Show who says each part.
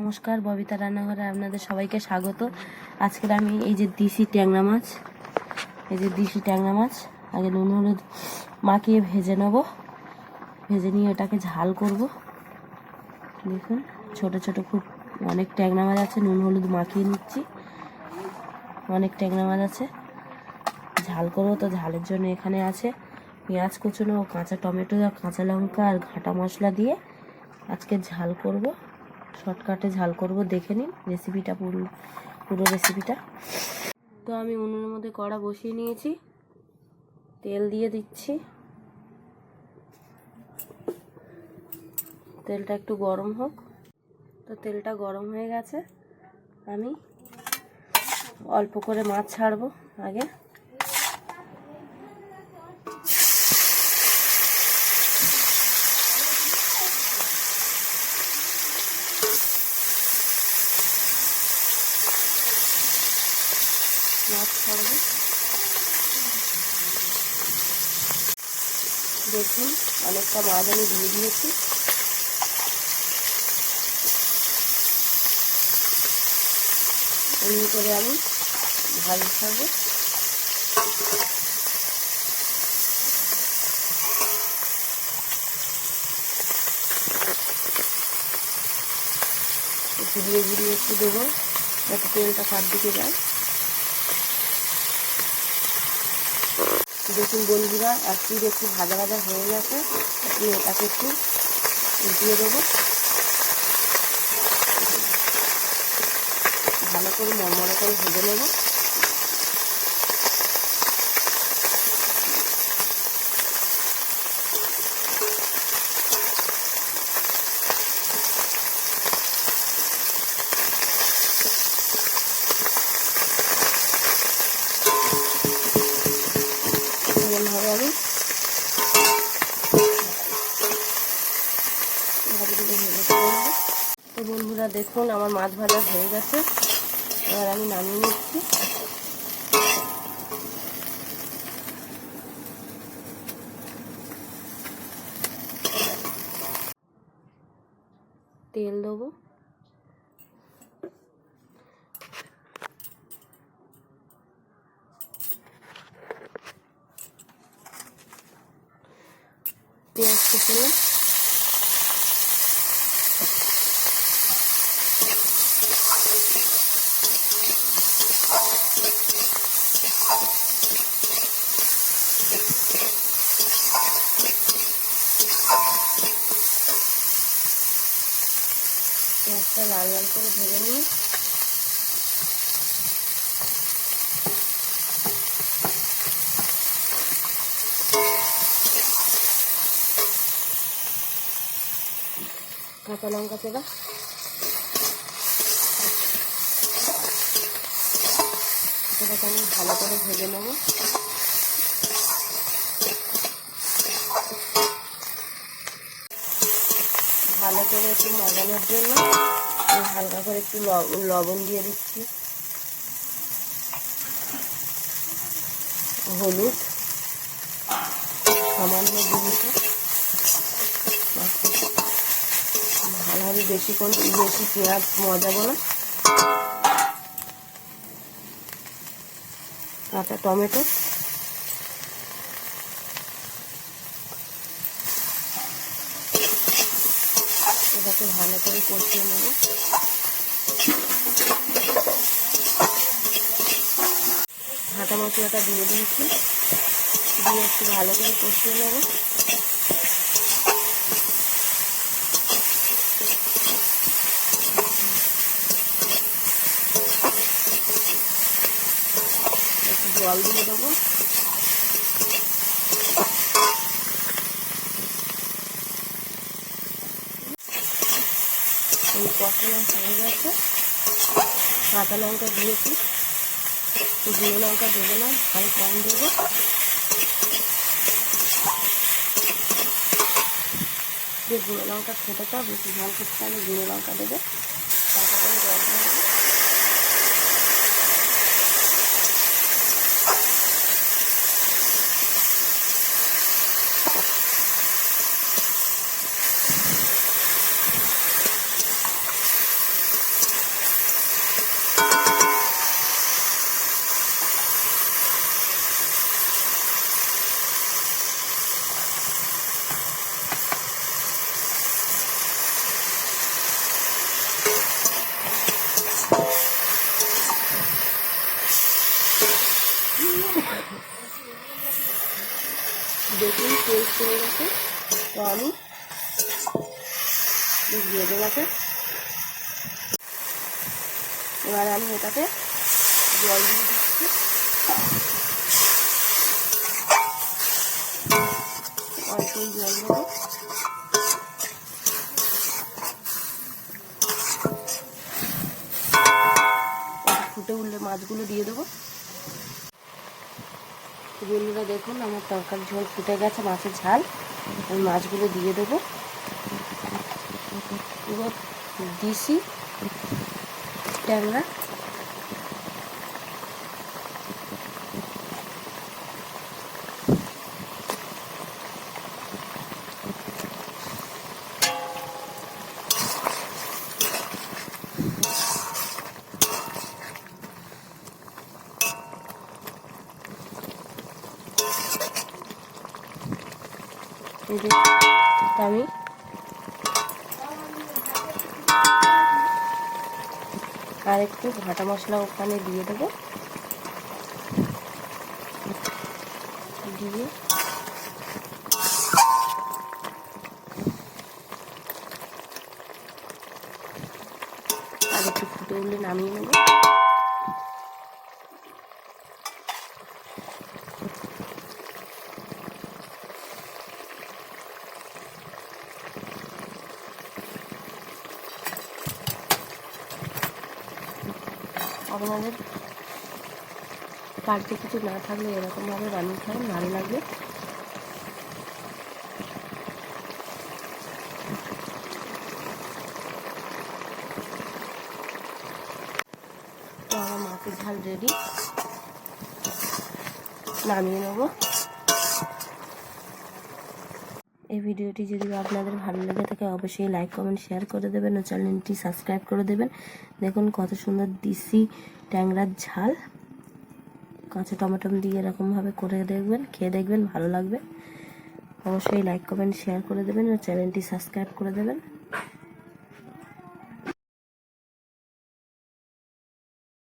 Speaker 1: নমস্কার, ববিতা রান্নাঘরে আপনাদের সবাইকে স্বাগত। আজকে আমি এই যে দেশি ট্যাংরা মাছ, আগে নুন হলুদ মাখিয়ে ভেজে নেব। ভেজে নিয়ে এটাকে ঝাল করব। দেখুন ছোট ছোট খুব অনেক ট্যাংরা মাছ আছে, নুন হলুদ মাখিয়ে নিচ্ছি। অনেক ট্যাংরা মাছ আছে, ঝাল করব। তো ঝালের জন্য এখানে আছে পেঁয়াজ কুচনো, কাঁচা টমেটো, কাঁচা লঙ্কা আর ঘাটা মশলা দিয়ে আজকে ঝাল করব। শর্টকাটে ঝাল করব, দেখে নিন রেসিপিটা, পুরো রেসিপিটা। তো আমি উনুনের মধ্যে কড়া বসিয়ে নিয়েছি, তেল দিয়ে দিচ্ছি। তেলটা একটু গরম হোক। তো তেলটা গরম হয়ে গেছে, আমি অল্প করে মাছ ছাড়বো। আগে মাছ ছাড়বো। দেখুন অনেকটা মাছ আমি দিয়ে দিয়েছি। এমনি করে আমি ভালো খাবো। ঘুরিয়ে ঘুরিয়ে একটু দেবো যাতে তেলটা চারদিকে যায়। দেখুন বন্ধুরা, একটু ভাজা ভাজা হয়ে গেছে। আপনি এটাকে একটু উঠিয়ে দেবো, ভালো করে মরমরা করে ভেজে নেব। এমনভাবে আমি তো বন্ধুরা দেখুন আমার মাছ ভাজা হয়ে গেছে। এবার আমি নামিয়ে নিচ্ছি। তেল দেবো, পেঁয়াজ কুচনো, পেঁয়াজটা লাল লাল করে ভেজে নিই। কাঁচা লঙ্কা চেরা, সেটাকে আমি ভালো করে ভেজে নেব। ভালো করে একটু মজানোর জন্য আমি হালকা করে একটু লবণ দিয়ে দিচ্ছি, হলুদ সামান্য দিয়েছি। ভালোভাবে বেশি পেঁয়াজ মজাবো না। কাঁচা টমেটো, এটাকে ভালো করে কষিয়ে নেব। ঘাটা মশলাটা দিয়ে দিয়েছি, দিয়ে একটু ভালো করে কষিয়ে নেব। একটু জল দিয়ে দেবো। এই কষানো হয়ে গেছে, কাঁচা লঙ্কা দিয়েছি, গুঁড়ো লঙ্কা দেবো না, ভালো কম দেবো। যে গুঁড়ো লঙ্কা খেতে চাও, বেশি ঝাল করতে আমি গুঁড়ো লঙ্কা দেবো। হালকা করে জল দিয়ে দেবো। রসুন পেস্ট হয়ে গেছে, তো আমি দিয়ে দেবো এটাকে। এবার আমি এটাকে জল দিয়ে দিচ্ছি, অল্প জল দেবো। ফুটে উঠলে মাছগুলো দিয়ে দেবো। বন্ধুরা দেখুন আমার তরকারি ঝোল ফুটে গেছে, মাছের ঝাল। আমি মাছগুলো দিয়ে দেবো। এবার দিশি ট্যাংরা, আমি আর একটু ভাটা মশলা ওখানে দিয়ে দেবো, দিয়ে আর একটু ফুটে উঠলে নামিয়ে নেব। আপনাদের বাড়িতে কিছু না থাকলে এরকমভাবে বানিয়ে খাবেন, ভালো লাগবে। তো আমার মাছের ঝাল রেডি, নামিয়ে নেব। এই ভিডিওটি যদি আপনাদের ভালো লেগে থাকে অবশ্যই লাইক কমেন্ট শেয়ার করে দেবেন ও চ্যানেলটি সাবস্ক্রাইব করে দেবেন। দেখুন কত সুন্দর দেশি ট্যাংরার ঝাল, কাঁচা টমেটো দিয়ে এরকমভাবে করে দেখবেন, খেয়ে দেখবেন, ভালো লাগবে। অবশ্যই লাইক কমেন্ট শেয়ার করে দেবেন ও চ্যানেলটি সাবস্ক্রাইব করে দেবেন।